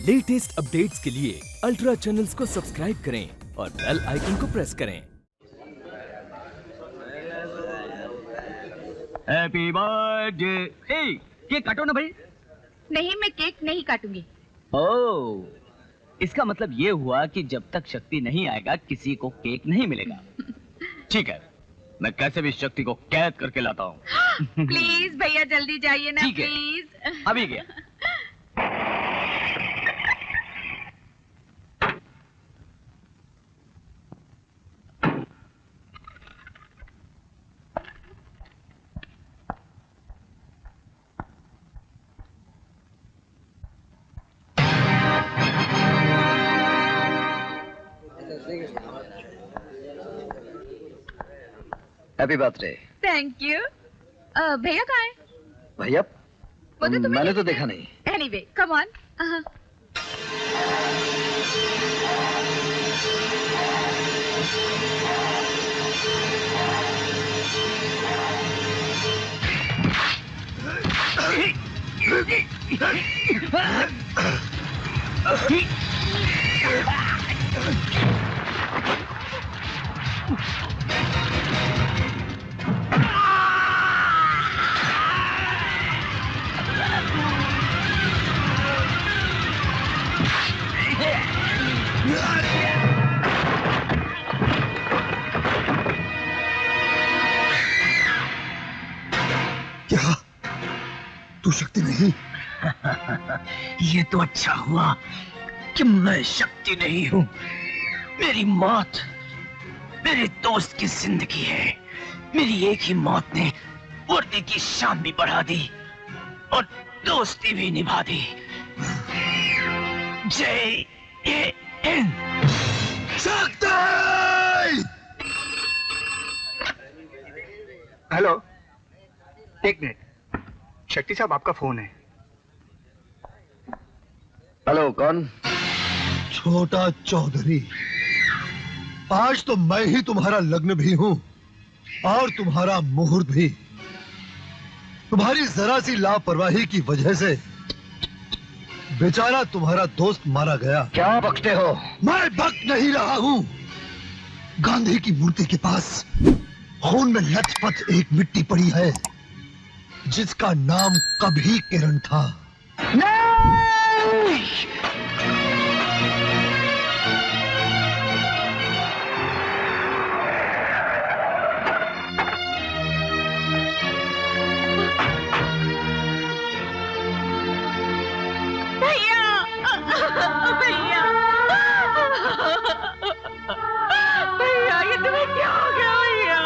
Latest updates के लिए ultra channels को सब्सक्राइब करें और बेल आइकन को प्रेस करें। Happy birthday. केक काटो ना भाई। नहीं, मैं केक नहीं काटूंगी। ओह, इसका मतलब ये हुआ कि जब तक शक्ति नहीं आएगा किसी को केक नहीं मिलेगा। ठीक है, मैं कैसे भी शक्ति को कैद करके लाता हूँ। प्लीज भैया जल्दी जाइए ना। ठीक है, प्लीज। अभी गया। Happy birthday. Thank you. भैया कहाँ है? भैया वो तो तुम्हें मैंने तो नहीं देखा नहीं। Anyway come on. क्या तू शक्ति नहीं? ये तो अच्छा हुआ कि मैं शक्ति नहीं हूँ। मेरी मौत मेरे दोस्त की जिंदगी है। मेरी एक ही मौत ने वर्दी की शान भी बढ़ा दी और दोस्ती भी निभा दी। जय हिंद। शक्ति! हेलो, एक मिनट। शक्ति साहब, आपका फोन है। हेलो, कौन? छोटा चौधरी। आज तो मैं ही तुम्हारा लग्न भी हूं और तुम्हारा मुहूर्त भी। तुम्हारी जरा सी लापरवाही की वजह से बेचारा तुम्हारा दोस्त मारा गया। क्या बकते हो? मैं बक नहीं रहा हूं। गांधी की मूर्ति के पास खून में लथपथ एक मिट्टी पड़ी है जिसका नाम कभी किरण था। भैया ये तुम्हें क्या हो गया भैया?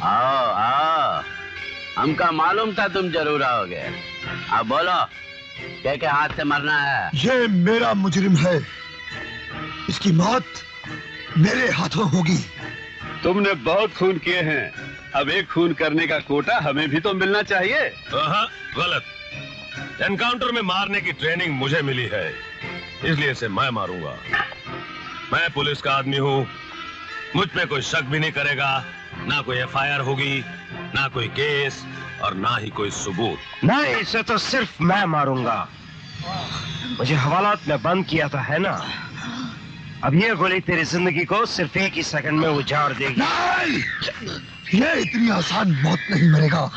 आओ आओ, हमका मालूम था तुम जरूर आओगे। अब बोलो, क्या हाथ से मरना है? ये मेरा मुजरिम है। इसकी मौत मेरे हाथों होगी। तुमने बहुत खून किए हैं, अब एक खून करने का कोटा हमें भी तो मिलना चाहिए। गलत। एनकाउंटर में मारने की ट्रेनिंग मुझे मिली है, इसलिए इसे मैं मारूंगा। मैं पुलिस का आदमी हूँ, मुझ पे कोई शक भी नहीं करेगा। ना कोई एफआईआर होगी, ना कोई केस और ना ही कोई सबूत। नहीं, इसे तो सिर्फ मैं मारूंगा। मुझे हवालात में बंद किया था, है ना? अब ये गोली तेरी जिंदगी को सिर्फ एक ही सेकंड में उजाड़ देगी। नहीं! ये इतनी आसान मौत नहीं मरेगा।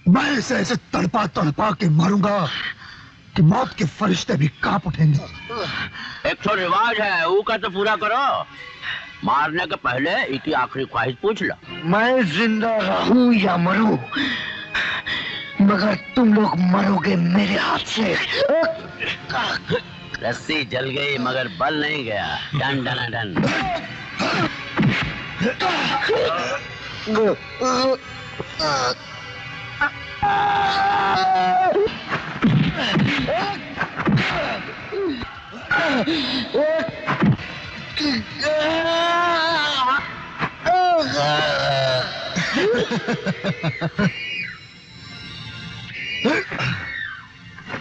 मैं इसे ऐसे तड़पा तड़पा के मारूंगा कि मौत के फरिश्ते भी कांप उठेंगे। एक तो रिवाज है, वो का तो पूरा करो। मारने के पहले इसकी आखिरी ख्वाहिश पूछ लो। मैं जिंदा रहूं या मरूं, मगर तुम लोग मरोगे मेरे हाथ से। रस्सी जल गई मगर बल नहीं गया। Done done done.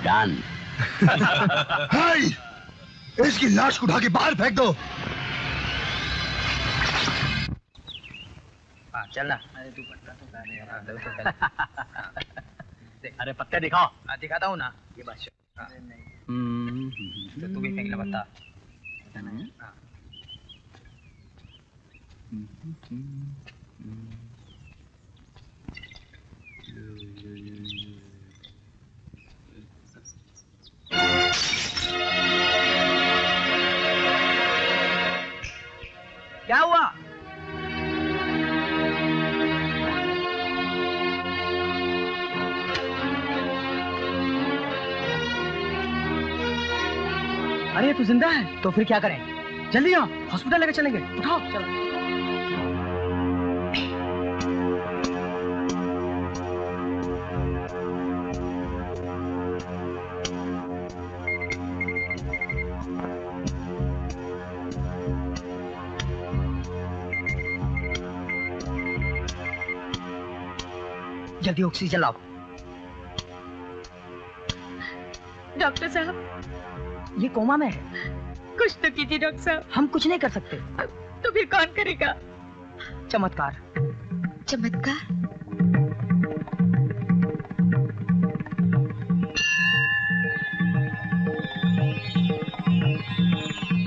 डन। हाय! इसकी लाश को उठा के बाहर फेंक दो। चलना। अरे तू पत्ता तो अरे पत्ते दिखाओ। दिखाता हूँ ना। ये बात तो तू भी फेंक ले पत्ता। क्या हुआ? अरे तू जिंदा है तो फिर क्या करें? जल्दी आओ, हॉस्पिटल लेकर चलेंगे। उठाओ चलो। जल्दी ऑक्सीजन लाओ। डॉक्टर साहब, ये कोमा में है। कुछ तो कीजिए डॉक्टर साहब। हम कुछ नहीं कर सकते। तो फिर कौन करेगा? चमत्कार। चमत्कार?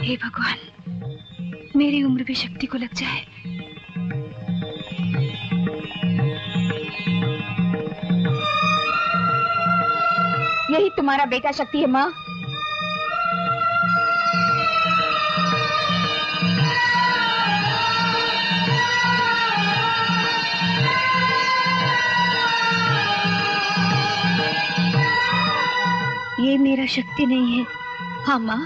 हे भगवान, मेरी उम्र भी शक्ति को लग जाए। यही तुम्हारा बेटा शक्ति है माँ? ये मेरा शक्ति नहीं है। हाँ माँ,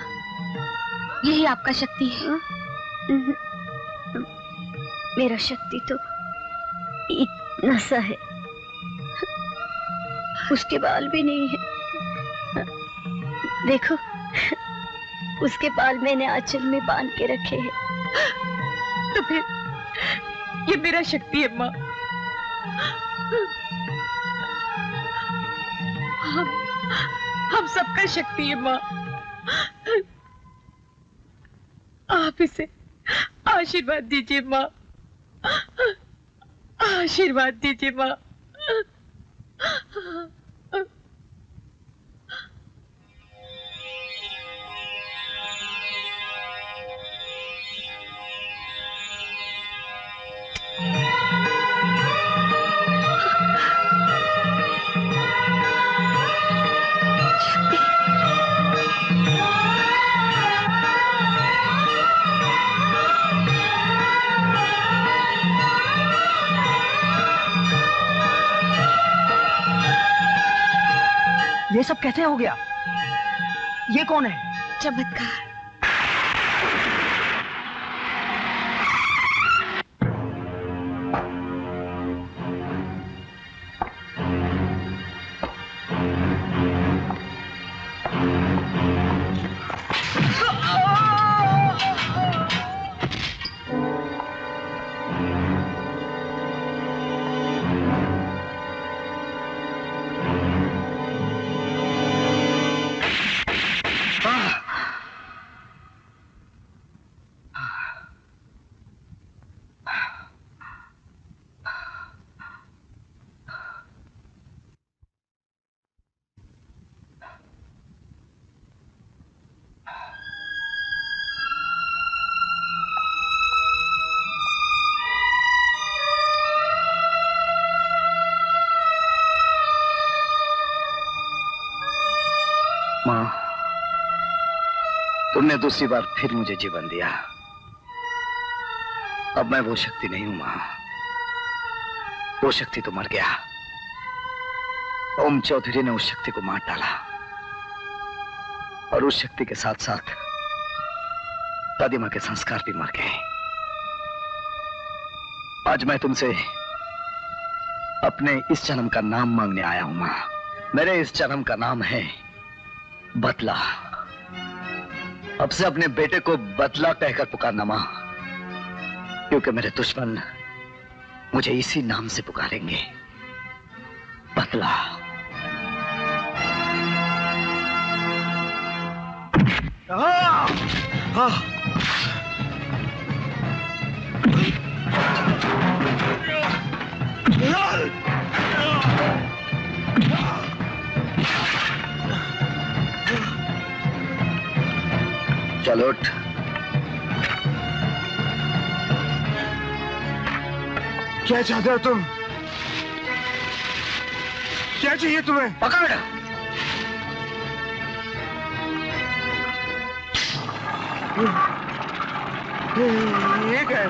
यही आपका शक्ति है। मेरा शक्ति तो इतना सा है, उसके बाल भी नहीं है। देखो, उसके बाल मैंने आंचल में बांध के रखे हैं। तो फिर ये मेरा शक्ति है माँ। हम सबका शक्ति है माँ। आप इसे आशीर्वाद दीजिए माँ, आशीर्वाद दीजिए माँ। ये सब कैसे हो गया? ये कौन है? चमत्कार। माँ, तुमने दूसरी बार फिर मुझे जीवन दिया। अब मैं वो शक्ति नहीं हूं माँ, वो शक्ति तो मर गया। ओम चौधरी ने उस शक्ति को मार डाला और उस शक्ति के साथ साथ दादी मां के संस्कार भी मर गए। आज मैं तुमसे अपने इस जन्म का नाम मांगने आया हूं मां। मेरे इस जन्म का नाम है बदला। अब से अपने बेटे को बदला कहकर पुकारना मां, क्योंकि मेरे दुश्मन मुझे इसी नाम से पुकारेंगे, बदला। चलो उठ। क्या चाहते हो तुम? क्या चाहिए तुम्हें? पकड़। ये क्या है?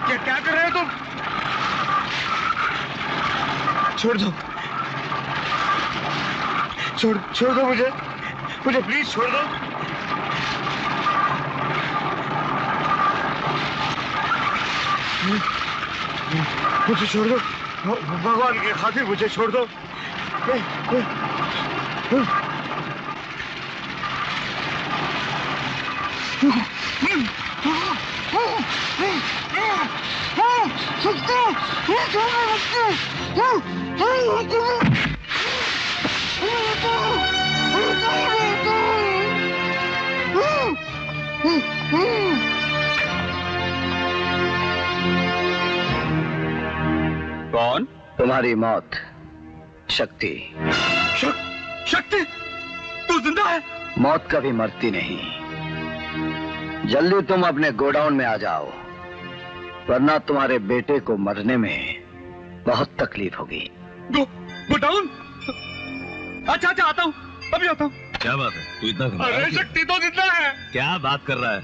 ये क्या कर रहे हो तुम? छोड़ दो, छोड़ दो मुझे प्लीज छोड़ दो। मुझे छोड़ दो, भगवान की खातिर मुझे छोड़ दो। कौन? तुम्हारी मौत, शक्ति। शक्ति? तू जिंदा है? मौत कभी मरती नहीं। जल्दी तुम अपने गोडाउन में आ जाओ, वरना तुम्हारे बेटे को मरने में बहुत तकलीफ होगी। गोडाउन? अच्छा आता हूँ, अभी आता हूँ। क्या बात है, तू इतना घबरा? अरे शक्ति तो जिंदा है। क्या बात कर रहा है?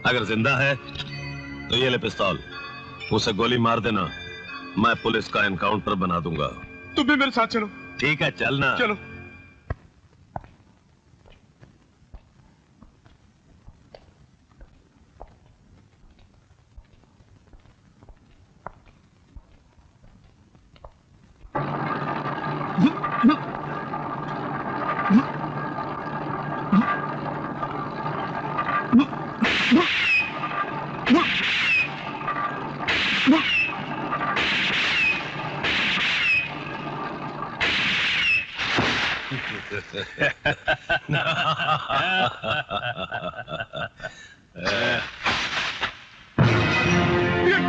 अगर जिंदा है तो ये ले पिस्तौल, उसे गोली मार देना, मैं पुलिस का एनकाउंटर बना दूंगा। तुम भी मेरे साथ चलो। ठीक है, चलना। चलो।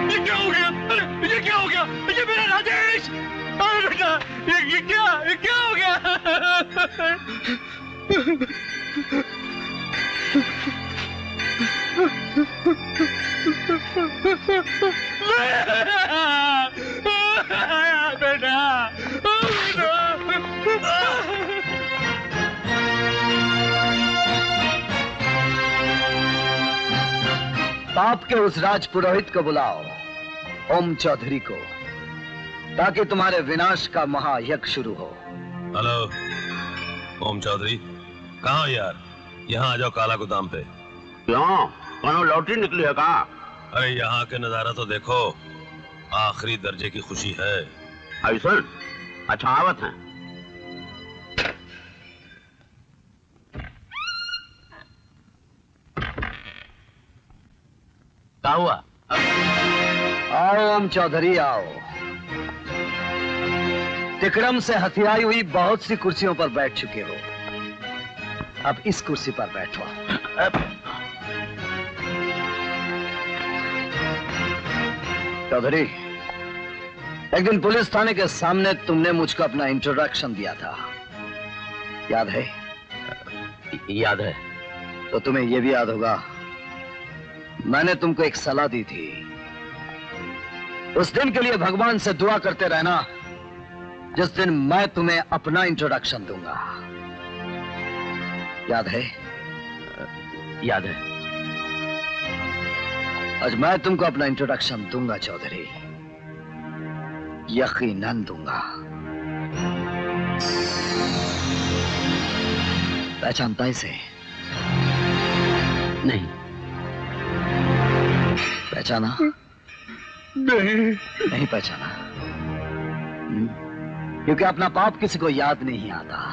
ये क्या हो गया? अरे ये क्या हो गया? ये मेरा राजेश! अरे बेटा, ये क्या हो गया? पाप के उस राज पुरोहित को बुलाओ, ओम चौधरी को, ताकि तुम्हारे विनाश का महायज्ञ शुरू हो। हेलो ओम चौधरी, कहाँ यार? यहाँ आ जाओ काला गोदाम पे। क्यों, कौन लॉटरी निकली है का? अरे यहाँ के नजारा तो देखो, आखिरी दर्जे की खुशी है। ऐसा? अच्छा आवत है। क्या हुआ? आओ ओम चौधरी आओ। तिकड़म से हथियाई हुई बहुत सी कुर्सियों पर बैठ चुके हो, अब इस कुर्सी पर बैठो। चौधरी, एक दिन पुलिस थाने के सामने तुमने मुझको अपना इंट्रोडक्शन दिया था, याद है? याद है। तो तुम्हें यह भी याद होगा, मैंने तुमको एक सलाह दी थी। उस दिन के लिए भगवान से दुआ करते रहना जिस दिन मैं तुम्हें अपना इंट्रोडक्शन दूंगा, याद है? याद है। आज मैं तुमको अपना इंट्रोडक्शन दूंगा चौधरी, यकीनन दूंगा। पहचानता इसे? नहीं। पहचाना? नहीं पहचाना। क्योंकि अपना पाप किसी को याद नहीं आता।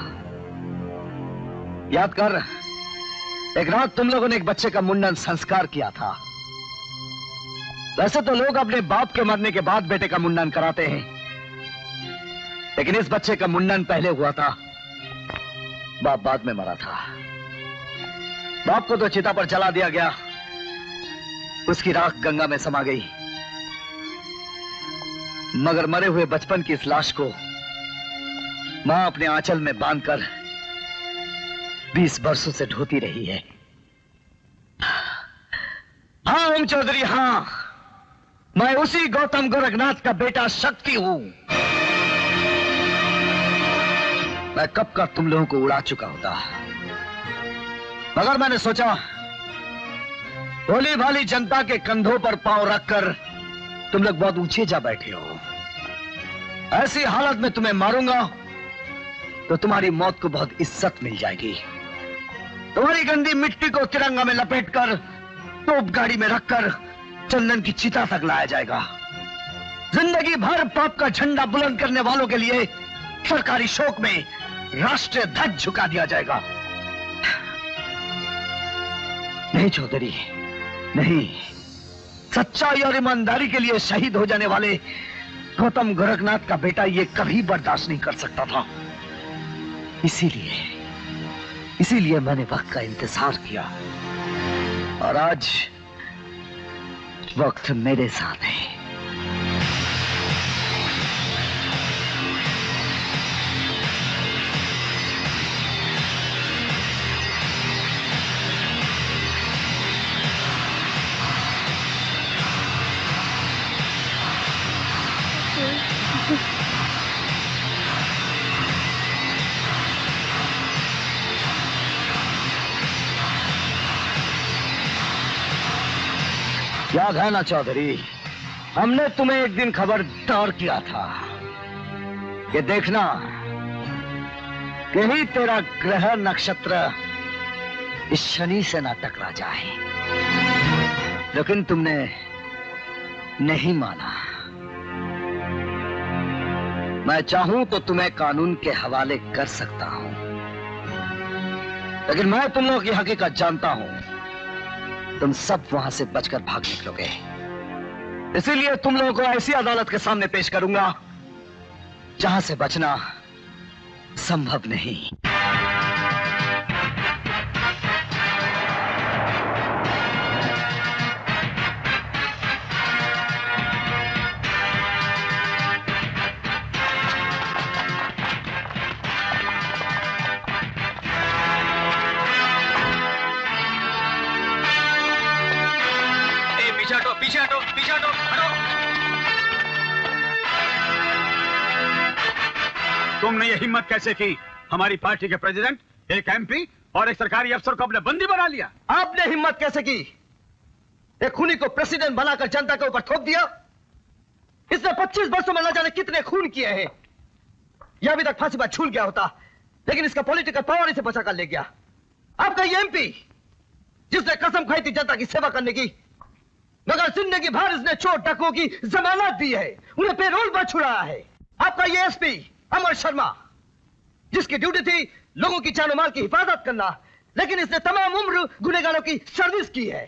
याद कर, एक रात तुम लोगों ने एक बच्चे का मुंडन संस्कार किया था। वैसे तो लोग अपने बाप के मरने के बाद बेटे का मुंडन कराते हैं, लेकिन इस बच्चे का मुंडन पहले हुआ था, बाप बाद में मरा था। बाप को तो चिता पर जला दिया गया, उसकी राख गंगा में समा गई, मगर मरे हुए बचपन की इस लाश को मां अपने आंचल में बांधकर 20 वर्षों से ढोती रही है। हाँ ओम चौधरी, हाँ, मैं उसी गौतम गोरखनाथ का बेटा शक्ति हूं। मैं कब का तुम लोगों को उड़ा चुका होता, मगर मैंने सोचा भोली भाली जनता के कंधों पर पांव रखकर तुम लोग बहुत ऊंचे जा बैठे हो। ऐसी हालत में तुम्हें मारूंगा तो तुम्हारी मौत को बहुत इज्जत मिल जाएगी। तुम्हारी गंदी मिट्टी को तिरंगा में लपेटकर तोप गाड़ी में रखकर चंदन की चिता तक लाया जाएगा। जिंदगी भर पाप का झंडा बुलंद करने वालों के लिए सरकारी शोक में राष्ट्रीय ध्वज झुका दिया जाएगा। नहीं चौधरी, नहीं, सच्चाई और ईमानदारी के लिए शहीद हो जाने वाले गौतम गोरखनाथ का बेटा ये कभी बर्दाश्त नहीं कर सकता था। इसीलिए मैंने वक्त का इंतजार किया, और आज वक्त मेरे साथ है। याद है ना चौधरी, हमने तुम्हें एक दिन खबरदार किया था कि देखना कहीं तेरा ग्रह नक्षत्र इस शनि से ना टकरा जाए, लेकिन तुमने नहीं माना। मैं चाहूं तो तुम्हें कानून के हवाले कर सकता हूं, लेकिन मैं तुम लोगों की हकीकत जानता हूं। तुम सब वहां से बचकर भाग निकलोगे, इसीलिए तुम लोगों को ऐसी अदालत के सामने पेश करूंगा जहां से बचना संभव नहीं। पीछे हटो, हटो। तुमने ये हिम्मत कैसे की हमारी पार्टी के प्रेसिडेंट, एक एमपी और एक सरकारी अफसर को अपने बंदी बना लिया? आपने हिम्मत कैसे की एक खूनी को प्रेसिडेंट बनाकर जनता के ऊपर थोप दिया? इसने 25 वर्षों में न जाने कितने खून किए हैं। यह अभी तक फांसी पर झूल गया होता, लेकिन इसका पॉलिटिकल पावर इसे बचा कर ले गया। आपका ये एमपी जिसने कसम खाई थी जनता की सेवा करने की, मगर जिंदगी भर इसने चोर डाकुओं की जमानत दी है, उन्हें पेरोल पर छुड़ाया है। आपका ये एसपी अमर शर्मा जिसकी ड्यूटी थी लोगों की जान माल की हिफाजत करना, लेकिन इसने तमाम उम्र गुनहगारों की सर्विस की है।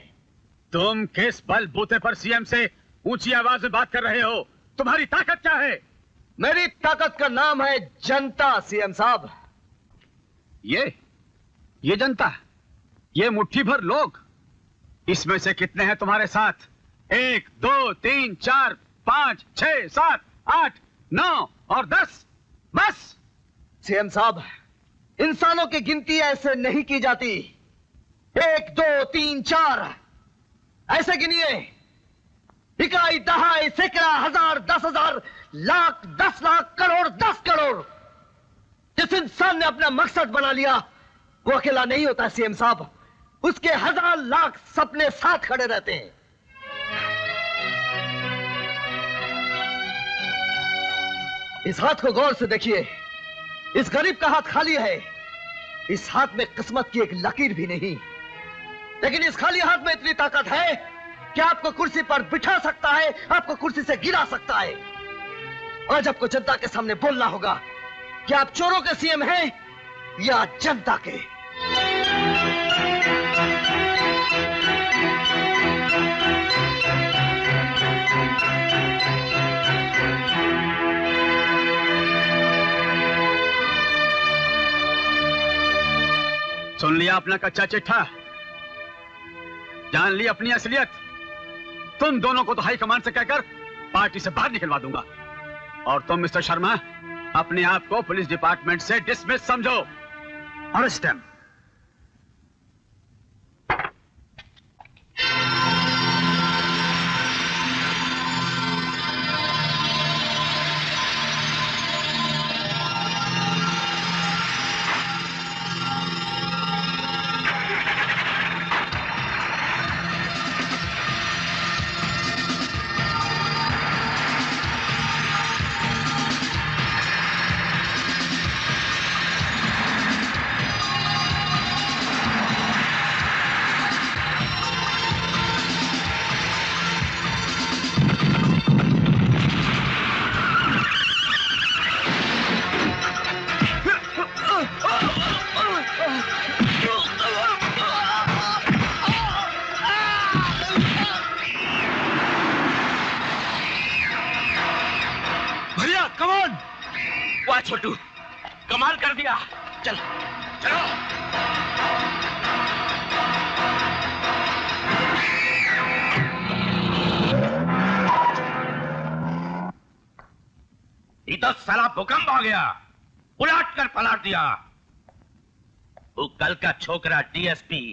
तुम किस बल बूते पर सीएम से ऊंची आवाज में बात कर रहे हो? तुम्हारी ताकत क्या है? मेरी ताकत का नाम है जनता सीएम साहब। ये जनता, ये मुट्ठी भर लोग, इसमें से कितने हैं तुम्हारे साथ? 1 2 3 4 5 6 7 8 9 और 10, बस। सीएम साहब, इंसानों की गिनती ऐसे नहीं की जाती। 1 2 3 4 ऐसे गिनिए। इकाई, दहाई, सैकड़ा, हजार, 10,000, लाख, 10 लाख, करोड़, 10 करोड़। जिस इंसान ने अपना मकसद बना लिया वो अकेला नहीं होता सीएम साहब, उसके 1000 लाख सपने साथ खड़े रहते हैं। इस हाथ को गौर से देखिए। इस गरीब का हाथ खाली है। इस हाथ में किस्मत की एक लकीर भी नहीं, लेकिन इस खाली हाथ में इतनी ताकत है कि आपको कुर्सी पर बिठा सकता है, आपको कुर्सी से गिरा सकता है। आज आपको जनता के सामने बोलना होगा कि आप चोरों के सीएम हैं या जनता के। सुन लिया अपना कच्चा चिट्ठा, जान ली अपनी असलियत। तुम दोनों को तो हाई कमांड से कहकर पार्टी से बाहर निकलवा दूंगा, और तुम मिस्टर शर्मा अपने आप को पुलिस डिपार्टमेंट से डिसमिस समझो। Arrest him. छोटू, कमाल कर दिया। चल चलो। इधर साला भूकंप आ गया, उलट कर पलट दिया। वो कल का छोकरा डीएसपी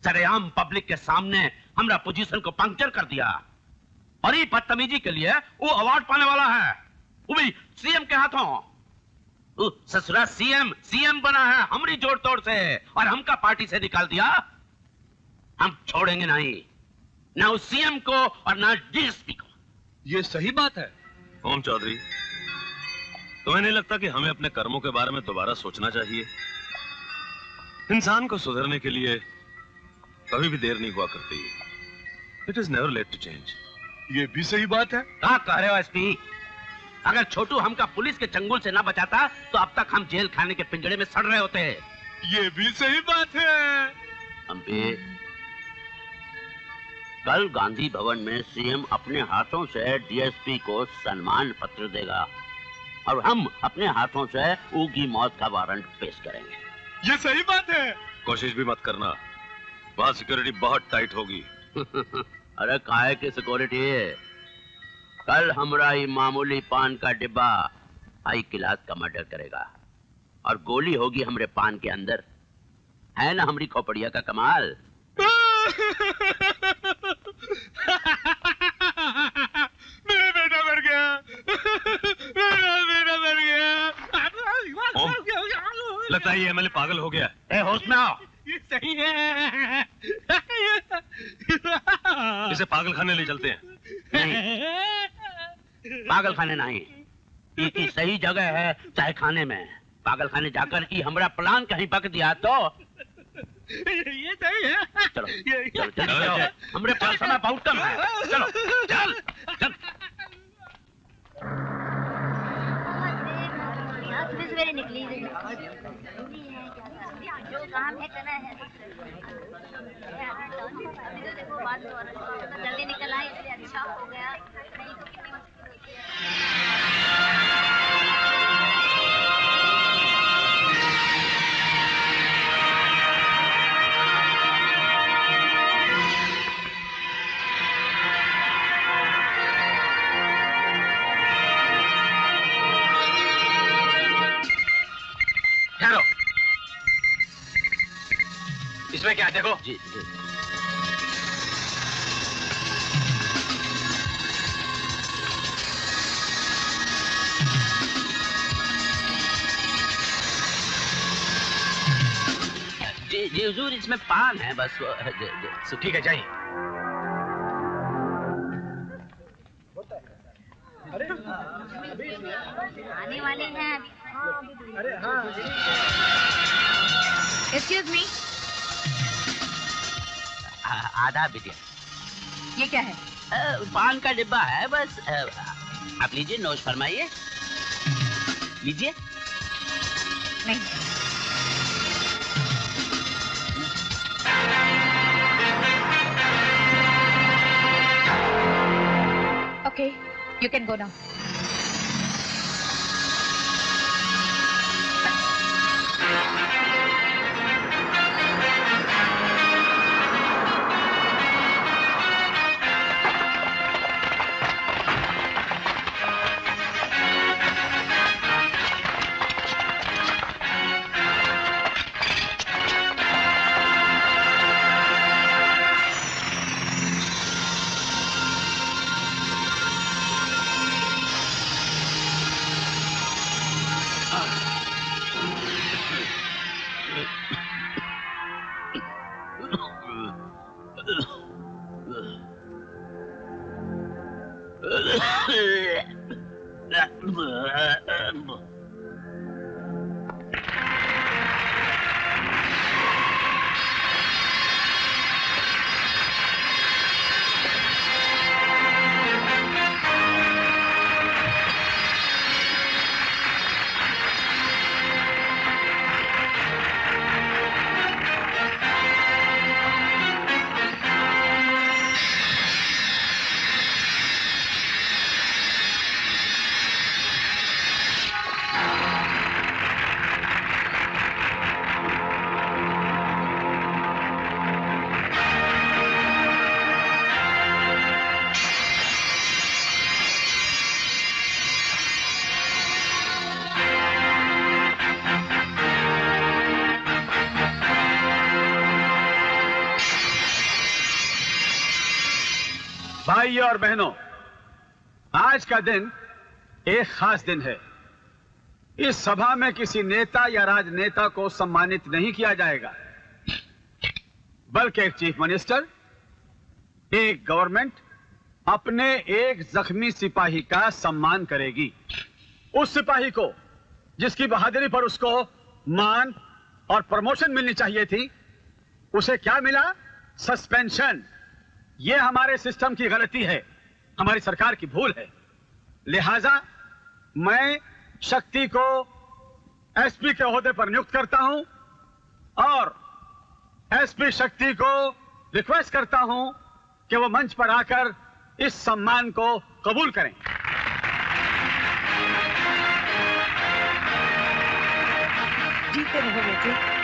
सरेआम पब्लिक के सामने हमरा पोजीशन को पंक्चर कर दिया, और ये बदतमीजी के लिए वो अवार्ड पाने वाला है, वो भी सीएम के हाथों। ससुरा सीएम बना है हमारी जोड़ तोड़ से, और हमका पार्टी से निकाल दिया। हम छोड़ेंगे नहीं, ना उस सीएम को और ना डीएसपी को। ये सही बात है। ओम चौधरी, तुम्हें नहीं लगता कि हमें अपने कर्मों के बारे में दोबारा सोचना चाहिए? इंसान को सुधरने के लिए कभी भी देर नहीं हुआ करती। It is never late to change. ये भी सही बात है। क्या कह रहे हो एसपी? अगर छोटू हमका पुलिस के चंगुल से ना बचाता तो अब तक हम जेल खाने के पिंजड़े में सड़ रहे होते। ये भी सही बात है। अम्बे, कल गांधी भवन में सीएम अपने हाथों से डीएसपी को सम्मान पत्र देगा, और हम अपने हाथों से उगी मौत का वारंट पेश करेंगे। ये सही बात है। कोशिश भी मत करना, वहां सिक्योरिटी बहुत टाइट होगी। अरे काहे की सिक्योरिटी? कल हमरा ही मामूली पान का डिब्बा हाई क्लास का मर्डर करेगा, और गोली होगी हमरे पान के अंदर। है ना हमारी खोपड़िया का कमाल? मेरा बेटा मर गया। मेरा बेटा मर गया। लगता है ये एमएलए पागल हो गया। ए, होश में आओ। ये सही है। इसे पागल खाने ले चलते हैं। नहीं, पागल खाने नहीं, ये सही जगह है चाय खाने में। पागल खाने जाकर की हमारा प्लान कहीं पक दिया तो ये सही है। चलो चलो चलो, हमारे पास समय बहुत कम है। चलो चल चल। सवेरे निकली जो काम है करना है। देखो बात जल्दी निकल आई इसलिए अच्छा हो गया, नहीं तो कितनी मुश्किल होती है। इसमें क्या देखो? जी जी। जी हुजूर, इसमें पान है बस। ठीक है, चाहिए। आने वाले हैं। अरे हाँ। Excuse me. आधा बिटिया। ये क्या है? पान का डिब्बा है बस। आप लीजिए, नोश फरमाइए। लीजिए। नहीं। Okay, you can go now. भाइयों और बहनों, आज का दिन एक खास दिन है। इस सभा में किसी नेता या राजनेता को सम्मानित नहीं किया जाएगा, बल्कि एक चीफ मिनिस्टर, एक गवर्नमेंट अपने एक जख्मी सिपाही का सम्मान करेगी। उस सिपाही को जिसकी बहादुरी पर उसको मान और प्रमोशन मिलनी चाहिए थी, उसे क्या मिला? सस्पेंशन। यह हमारे सिस्टम की गलती है, हमारी सरकार की भूल है। लिहाजा मैं शक्ति को एसपी के ओहदे पर नियुक्त करता हूं और एसपी शक्ति को रिक्वेस्ट करता हूं कि वो मंच पर आकर इस सम्मान को कबूल करें। जीते रहो बेटे।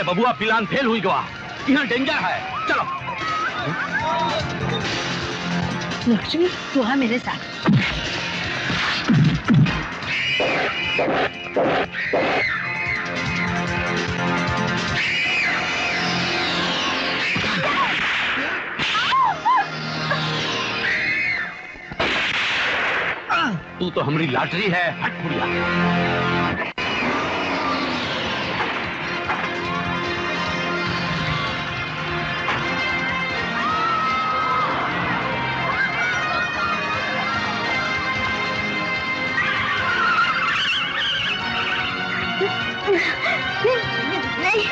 बबुआ प्लान फेल हुई गवा। यहाँ डेंजर है, चलो। लक्ष्मी तू आ मेरे साथ। तू तो हमारी लॉटरी है। हट बुढ़िया। नहीं।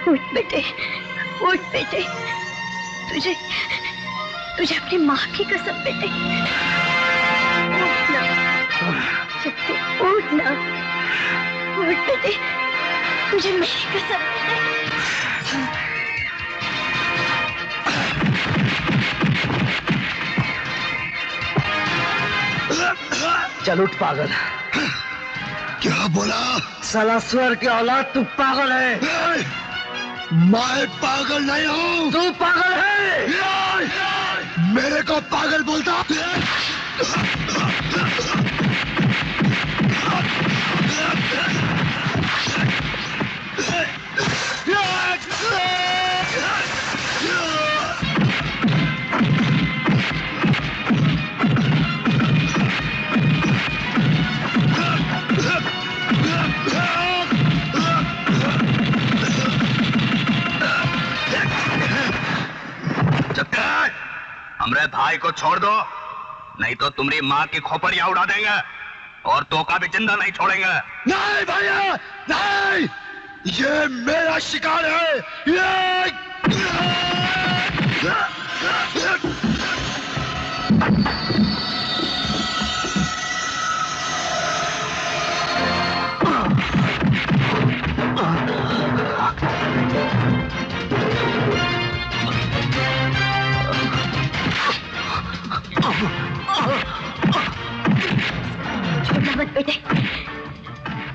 उठ बेटे, उठ बेटे। तुझे तुझे अपनी माँ की कसम बेटे। उठ ना शक्ति, उठ ना, उठ बेटे। तुझे मेरी कसम बेटे। चल उठ पागल। क्या बोला? साला स्वर की औलाद, तू पागल है। मैं पागल नहीं हूँ। तू पागल है। मेरे को पागल बोलता? हमरे भाई को छोड़ दो, नहीं तो तुम्हारी माँ की खोपड़ियां उड़ा देंगे और तो का भी जिंदा नहीं छोड़ेंगे। नहीं भैया, नहीं, ये मेरा शिकार है। छोड़ना मत बेटे,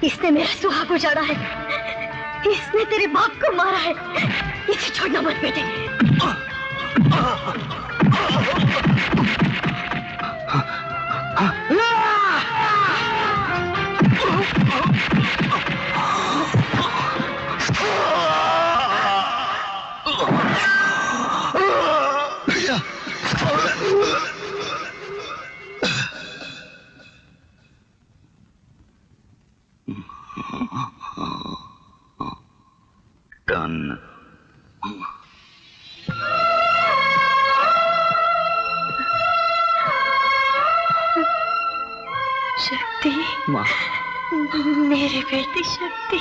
इसने मेरा सुहाग उजाड़ा है, इसने तेरे बाप को मारा है, इसे छोड़ना मत बेटे। Done. शक्ति, माँ, मेरी बेटी शक्ति।